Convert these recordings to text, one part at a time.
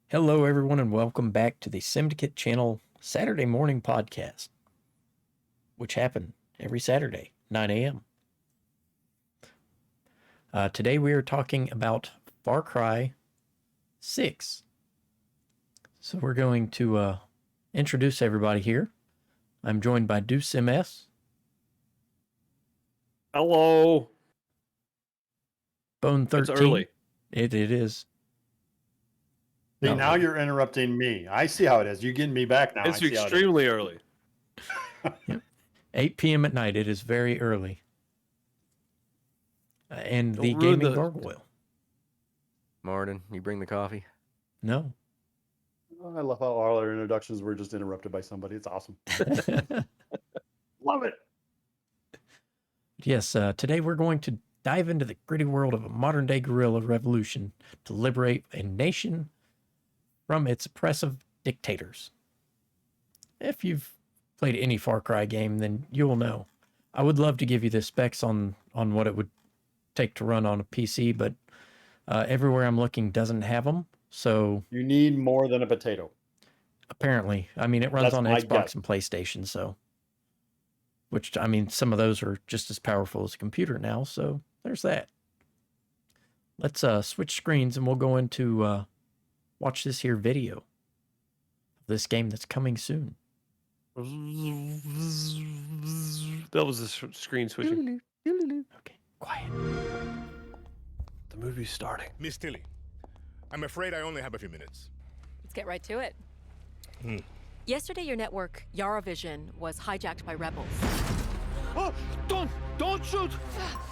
Hello, everyone, and welcome back to the Simdicate channel Saturday morning podcast, which happen every Saturday, 9 a.m. Today we are talking about Far Cry 6. So we're going to introduce everybody here. I'm joined by Deuce MS. Hello. Bone 13. It's early. It is. See, No. now you're interrupting me. I see how it is. You're getting me back now. It's I see how it is. extremely early. 8 p.m. at night. It is very early. And Don't the ruin gaming the- gargoyle. Morning. You bring the coffee? No. I love how all our introductions were just interrupted by somebody. It's awesome. Love it. Yes, today we're going to dive into the gritty world of a modern-day guerrilla revolution to liberate a nation from its oppressive dictators. If you've played any Far Cry game, then you will know. I would love to give you the specs on what it would take to run on a PC, but everywhere I'm looking doesn't have them. So You need more than a potato. apparently, I mean, it runs That's on my Xbox guess. and PlayStation, so which, I mean, some of those are just as powerful as a computer now, so there's that. Let's switch screens and we'll go into watch this here video of this game that's coming soon. That was the screen switching. Okay, quiet. The movie's starting. Miss Tilly, I'm afraid I only have a few minutes. Let's get right to it. Yesterday, your network, Yara Vision, was hijacked by rebels. Oh, don't shoot!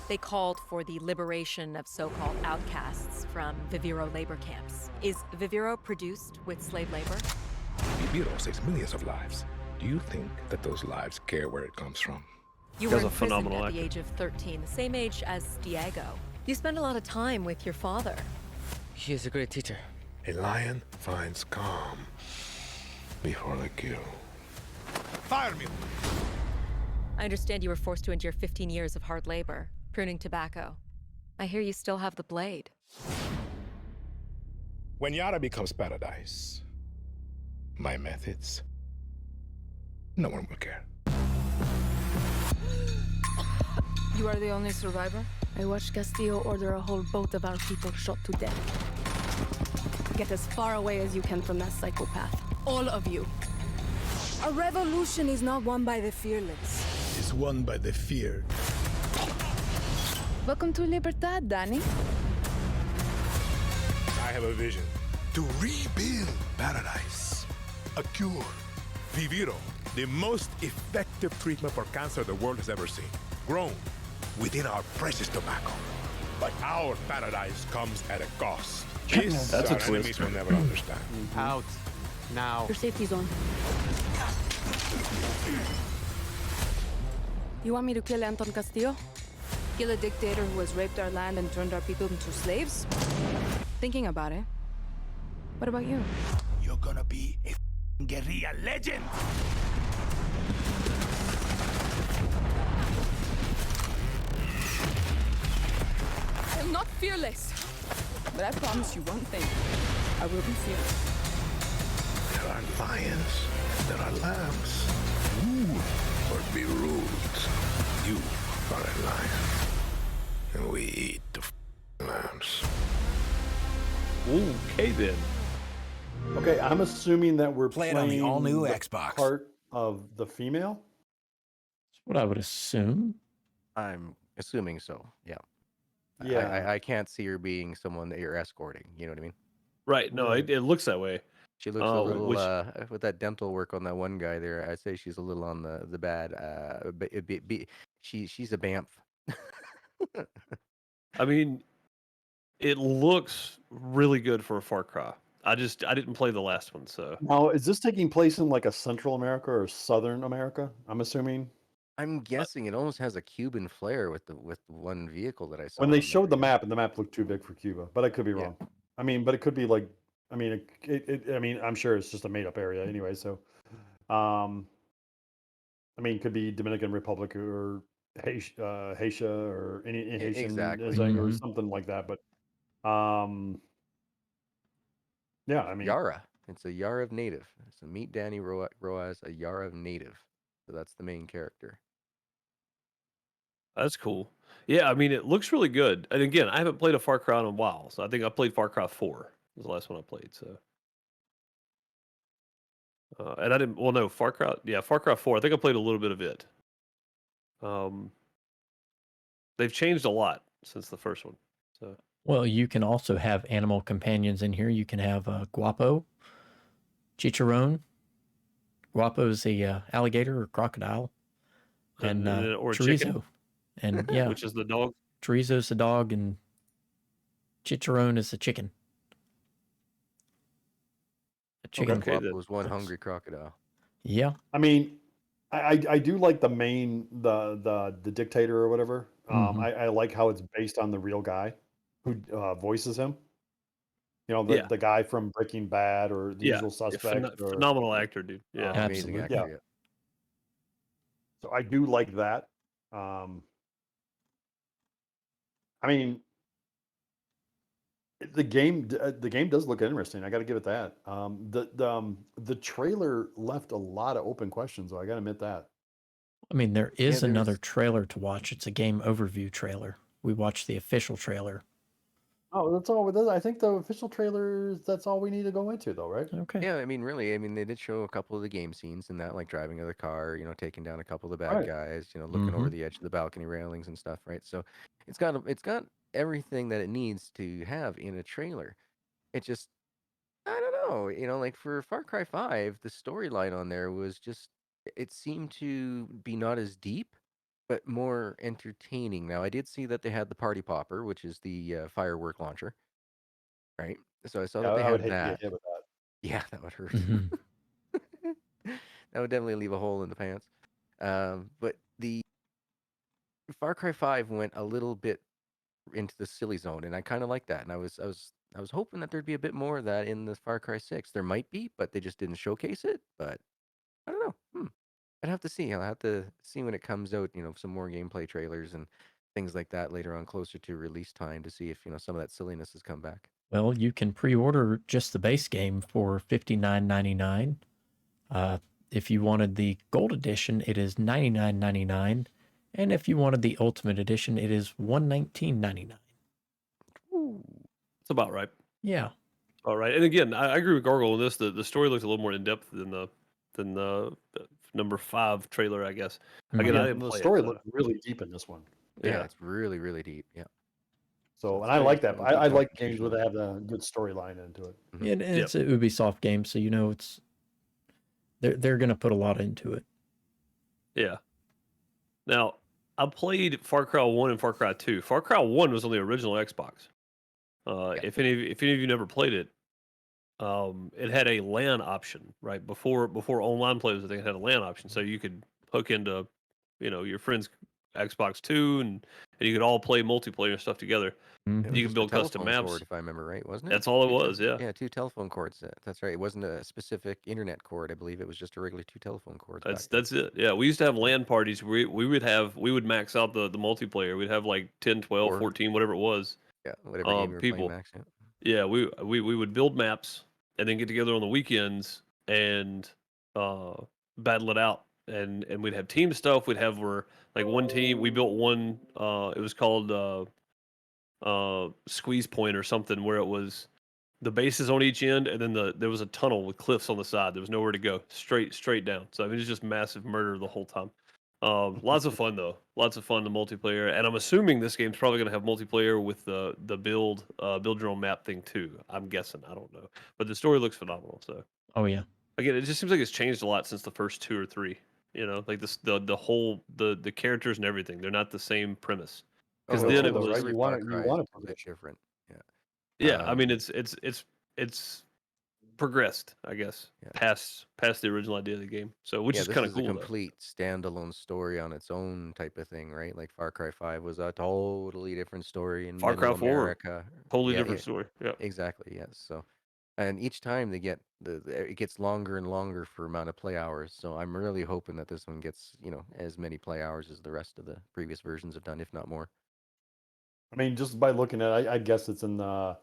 They called for the liberation of so-called outcasts from Viviro labor camps. Is Viviro produced with slave labor? Viviro saves millions of lives. Do you think that those lives care where it comes from? You Guy's were a imprisoned phenomenal at the actor. age of 13, the same age as Diego. You spent a lot of time with your father. He is a great teacher. A lion finds calm before the kill. Fire me! I understand you were forced to endure 15 years of hard labor, pruning tobacco. I hear you still have the blade. When Yara becomes paradise, my methods, no one will care. You are the only survivor? I watched Castillo order a whole boat of our people shot to death. Get as far away as you can from that psychopath. All of you. A revolution is not won by the fearless. It's won by the feared. Welcome to Libertad, Dani. I have a vision to rebuild paradise, a cure. Viviro, the most effective treatment for cancer the world has ever seen, grown within our precious tobacco. But our paradise comes at a cost. This That's a our enemies twist. will never understand. Out. Now. Your safety zone. You want me to kill Antón Castillo? Kill a dictator who has raped our land and turned our people into slaves? Thinking about it. What about you? You're gonna be a guerrilla legend. I'm not fearless. But I promise you one thing. I will be fearless. There are lions, there are lambs. Rule or be ruled. You are a lion, and we eat the lambs. Okay then. Okay, I'm assuming that we're Play it playing on the all-new the Xbox. part of the female. That's what I would assume. I'm assuming so. Yeah. Yeah. I can't see her being someone that you're escorting. You know what I mean? Right. No, it looks that way. She looks a Oh, little which- with that dental work on that one guy there. I'd say she's a little on the bad. But she's a bamf. I mean, it looks really good for a Far Cry. I didn't play the last one, so Now, is this taking place in like a Central America or Southern America? I'm assuming. I'm guessing it almost has a Cuban flair with the one vehicle that I saw. When they on showed the there. map, and the map looked too big for Cuba, but I could be Yeah. wrong. I mean, but it could be like, I mean, I mean, I'm sure it's just a made-up area anyway. So, I mean, it could be Dominican Republic or Haitian or any Haitian exactly. or Mhm. something like that. But Yeah, I mean, Yara. It's a Yara of native. So meet Dani Rojas, a Yara of native. So that's the main character. That's cool. Yeah, I mean, it looks really good. And again, I haven't played a Far Cry in a while, so I think I played Far Cry 4. Was the last one I played. So, and I didn't. Well, no, Far Cry. Yeah, Far Cry 4. I think I played a little bit of it. They've changed a lot since the first one. So, Well, you can also have animal companions in here. You can have Guapo, Chicharron. Guapo is a alligator or crocodile, and or a Chorizo. chicken, And yeah, which is the dog. Chorizo's the dog, and Chicharron is the chicken. A chicken. Okay, Guapo was one hungry crocodile. Yeah. I mean, I do like the main the dictator or whatever. I like how it's based on the real guy who voices him. You know, Yeah. the guy from Breaking Bad or The Yeah, Usual Suspects. or, phenomenal actor, dude. Yeah, Amazing Absolutely. actor. Yeah. So I do like that. I mean, the game does look interesting. I got to give it that. The trailer left a lot of open questions, though. I got to admit that. I mean, there is there another was- trailer to watch. It's a game overview trailer. We watched the official trailer. Oh, that's all. I think the official trailers. That's all we need to go into, though, right? Okay. Yeah, I mean, really, I mean, they did show a couple of the game scenes and that, like driving of the car, taking down a couple of the bad Right. guys, looking over Mhm. the edge of the balcony railings and stuff, right? So it's got everything that it needs to have in a trailer. It just, I don't know, like for Far Cry 5, the storyline on there was just, it seemed to be not as deep, but more entertaining. Now, I did see that they had the party popper, which is the firework launcher, right? So I saw Yeah, that they I would had hate to that. get hit with that. Yeah, that would hurt. Mhm. That would definitely leave a hole in the pants. But the Far Cry 5 went a little bit into the silly zone, and I kind of like that. And I was hoping that there'd be a bit more of that in the Far Cry 6. There might be, but they just didn't showcase it. But I don't know. I'd have to see. I'll have to see when it comes out. Some more gameplay trailers and things like that later on, closer to release time, to see if some of that silliness has come back. Well, you can pre-order just the base game for $59.99. If you wanted the gold edition, it is $99.99, and if you wanted the ultimate edition, it is $119.99. it's about right. Yeah. All right, and again, I agree with Gargle on this. The story looks a little more in depth than the number 5 trailer, I guess. Again, Mhm. I didn't The play story it. looked really deep in this one. Yeah, it's really, really deep. Yeah. So, it's and I very, like that. I detailed like and games where they visual. have a good storyline into it. And it's an Ubisoft game, so it's they're going to put a lot into it. Yeah. Now, I played Far Cry 1 and Far Cry 2. Far Cry 1 was on the original Xbox. If any of you never played it, it had a LAN option, right? Before online play was a thing, it had a LAN option, so you could hook into, your friend's Xbox 2, and you could all play multiplayer stuff together. Mhm. It was You can just a build custom telephone maps. cord, if I remember right, wasn't it? That's all it Two was, yeah. Yeah, 2 telephone cords. That's right. It wasn't a specific internet cord. I believe it was just a regular 2 telephone cords. That's it. Yeah, we used to have LAN parties. We would max out the multiplayer. We'd have like 10, 12, Or- 14, whatever it was. Yeah, whatever game you were people. playing, Max. Yeah. Yeah, we would build maps and then get together on the weekends and battle it out. And we'd have team stuff. We'd have one team. We built one. It was called Squeeze Point or something, where it was the bases on each end, and then there was a tunnel with cliffs on the side. There was nowhere to go. Straight down. So I mean, it was just massive murder the whole time. Lots of fun though. Lots of fun, the multiplayer, and I'm assuming this game's probably going to have multiplayer with the build your own map thing too. I'm guessing. I don't know, but the story looks phenomenal. So Oh yeah. again, it just seems like it's changed a lot since the first 2 or 3. Like this, the whole the characters and everything. They're not the same premise. Because Oh, then no, it was right? every You Far want it. Cry You is want a it bit different. Yeah. yeah. I mean, Um, it's progressed, I guess, Yeah. past the original idea of the game. So which yeah, is this kind of is cool. a complete standalone story on its own type of thing, right? Like Far Cry 5 was a totally different story in Far Cry Middle 4, America. totally Yeah, different story. Yeah. exactly. Yes. So, and each time they get it gets longer and longer for amount of play hours. So I'm really hoping that this one gets as many play hours as the rest of the previous versions have done, if not more. I mean, just by looking at it, I guess it's in the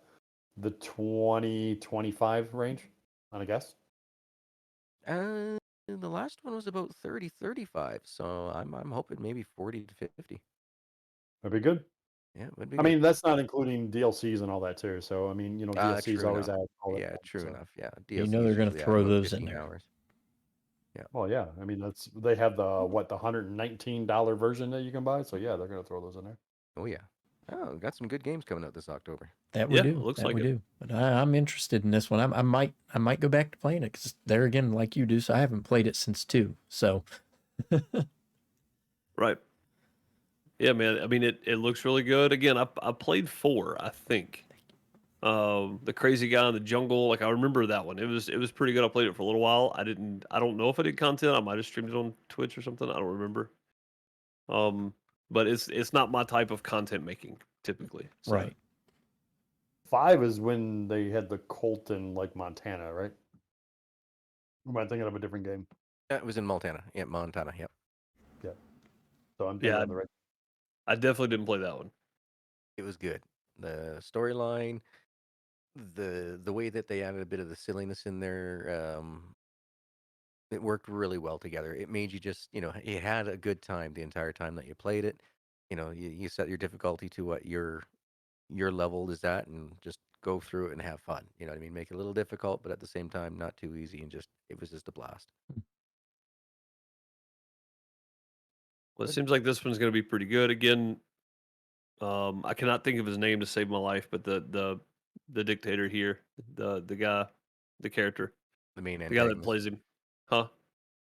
the 20-25 range, I guess. The last one was about 30-35, so I'm hoping maybe 40 to 50. That'd be good. Yeah, it would be I good. mean, that's not including DLCs and all that too. So I mean, DLCs True always enough. add all that. Yeah, time, true so. enough. Yeah, You DLC know they're gonna usually add throw about those in 15 there. hours. Well, yeah. I mean, they have the $119 version that you can buy. So yeah, they're gonna throw those in there. Oh yeah. Oh, got some good games coming out this October. That we Yeah, do. it looks that like we it. do. But I'm interested in this one. I might go back to playing it because there again, like you do. So I haven't played it since 2. So Right. Yeah, man. I mean, it looks really good. Again, I played 4, I think. The crazy guy in the jungle. Like I remember that one. It was pretty good. I played it for a little while. I don't know if I did content. I might have streamed it on Twitch or something. I don't remember. But it's not my type of content making typically. So. right. 5 is when they had the Colt in like Montana, right? Am I thinking of a different game? It was in Montana. Yeah, Montana. Yep. So I'm thinking Yeah, of the right. I definitely didn't play that one. It was good. The storyline, the way that they added a bit of the silliness in there, it worked really well together. It made you just, you had a good time the entire time that you played it. You set your difficulty to what your level is at and just go through it and have fun. You know what I mean? Make it a little difficult, but at the same time not too easy, and it was just a blast. Well, it seems like this one's going to be pretty good. Again, I cannot think of his name to save my life, but the dictator here, the guy, the character, The main the guy antagonist. that plays him, huh?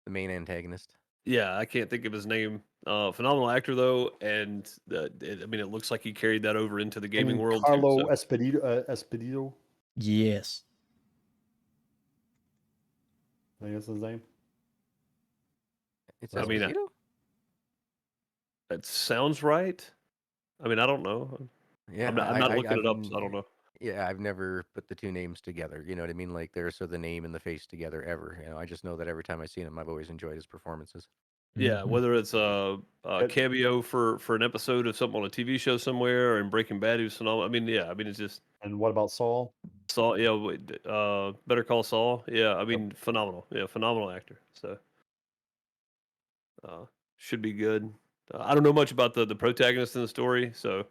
The main antagonist. Yeah, I can't think of his name. Phenomenal actor though, and I mean, it looks like he carried that over into the gaming world too. Carlo So. Esposito. Yes. I think that's his name. It's I mean, Esposito? That sounds right. I mean, I don't know. Yeah, I'm not looking I've it up, so I don't know. Yeah, I've never put the two names together. You know what I mean? Like there's the name and the face together ever. I just know that every time I've seen him, I've always enjoyed his performances. Yeah, Mhm. whether it's a cameo for an episode of something on a TV show somewhere, or in Breaking Bad, who's phenomenal. I mean, yeah, I mean, it's just And what about Saul? Saul. Yeah, Better Call Saul. Yeah, I mean, phenomenal. Yeah, phenomenal actor. So, should be good. I don't know much about the protagonist in the story, so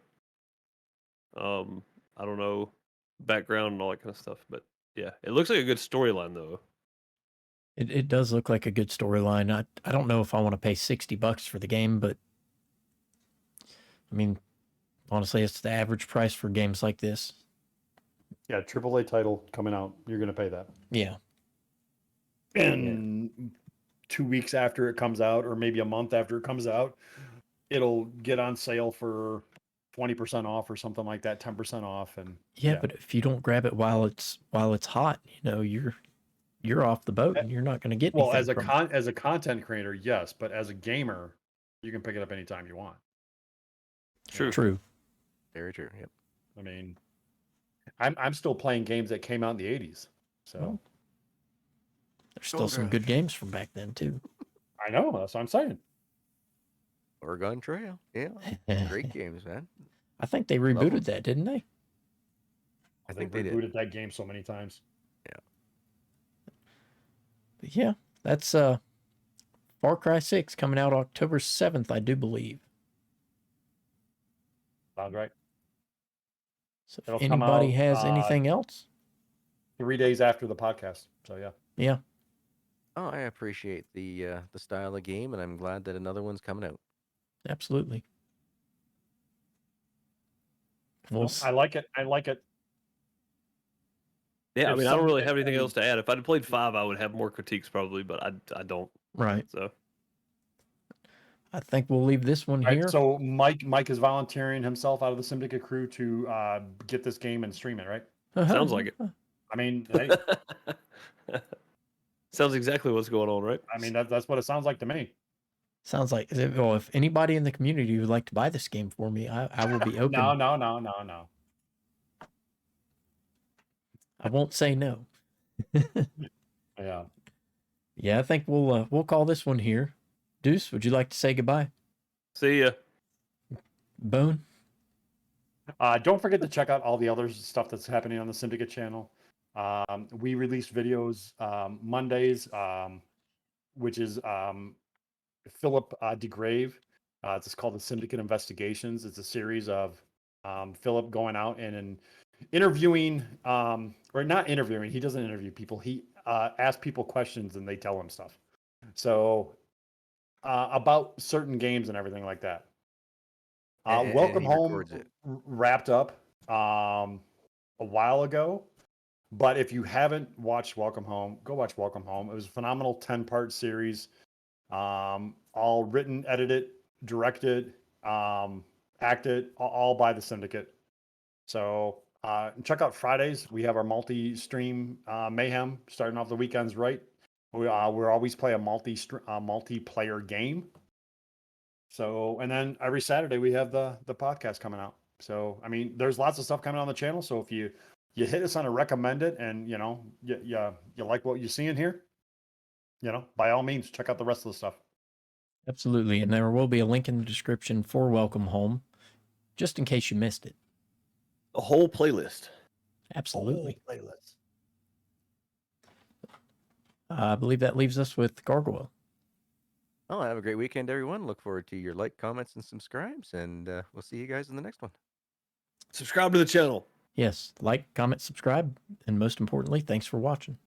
I don't know background and all that kind of stuff. But yeah, it looks like a good storyline though. It does look like a good storyline. I don't know if I want to pay $60 for the game, but I mean, honestly, it's the average price for games like this. Yeah, AAA title coming out. You're gonna pay that. Yeah. And 2 weeks after it comes out, or maybe a month after it comes out, it'll get on sale for 20% off or something like that, 10% off, and Yeah, but if you don't grab it while it's hot, you're off the boat and you're not going to get anything as a from it. as a content creator, yes, but as a gamer, you can pick it up anytime you want. True. Very true. Yep. I mean, I'm still playing games that came out in the 80s. So Well, there's still some good games from back then too. I know, that's what I'm saying. Oregon Trail. Yeah. Great games, man. I think they rebooted that, didn't they? I They've think they did. rebooted that game so many times. But yeah, that's Far Cry 6 coming out October 7th, I do believe. Sounds right. So It'll if come anybody out, has anything else, 3 days after the podcast. So yeah. yeah, Oh, I appreciate the style of game, and I'm glad that another one's coming out. absolutely. We'll I like it. I like it. Yeah, I If mean, I don't really somebody- have anything else to add. If I'd played 5, I would have more critiques probably, but I don't. right. So I think we'll leave this one Right, here. so Mike is volunteering himself out of the Syndicate crew to get this game and stream it, right? sounds like it. I mean, hey, Sounds exactly what's going on, right? I mean that's what it sounds like to me. Sounds like, well, if anybody in the community would like to buy this game for me, I will be open. No. I won't say no. Yeah. Yeah, I think we'll call this one here. Deuce, would you like to say goodbye? See ya. Bone? Don't forget to check out all the other stuff that's happening on the Syndicate channel. We release videos Mondays, which is Philip DeGrave. It's called the Syndicate Investigations. It's a series of Philip going out and interviewing, or not interviewing. He doesn't interview people. He asks people questions and they tell him stuff. So about certain games and everything like that. And Welcome he Home records it. wrapped up a while ago. But if you haven't watched Welcome Home, go watch Welcome Home. It was a phenomenal 10-part series. All written, edited, directed, acted, all by the Syndicate. So check out Fridays. We have our multi-stream mayhem starting off the weekends, right? We always play a multiplayer game. So, and then every Saturday we have the podcast coming out. So, I mean, there's lots of stuff coming on the channel. So if you hit us on a recommended and you like what you're seeing here, by all means, check out the rest of the stuff. Absolutely. And there will be a link in the description for Welcome Home, just in case you missed it. A whole playlist. Absolutely. Whole playlist. I believe that leaves us with Gargoyle. Oh, have a great weekend, everyone. Look forward to your comments, and subscribes, and we'll see you guys in the next one. Subscribe to the channel. Yes, like, comment, subscribe, and most importantly, thanks for watching.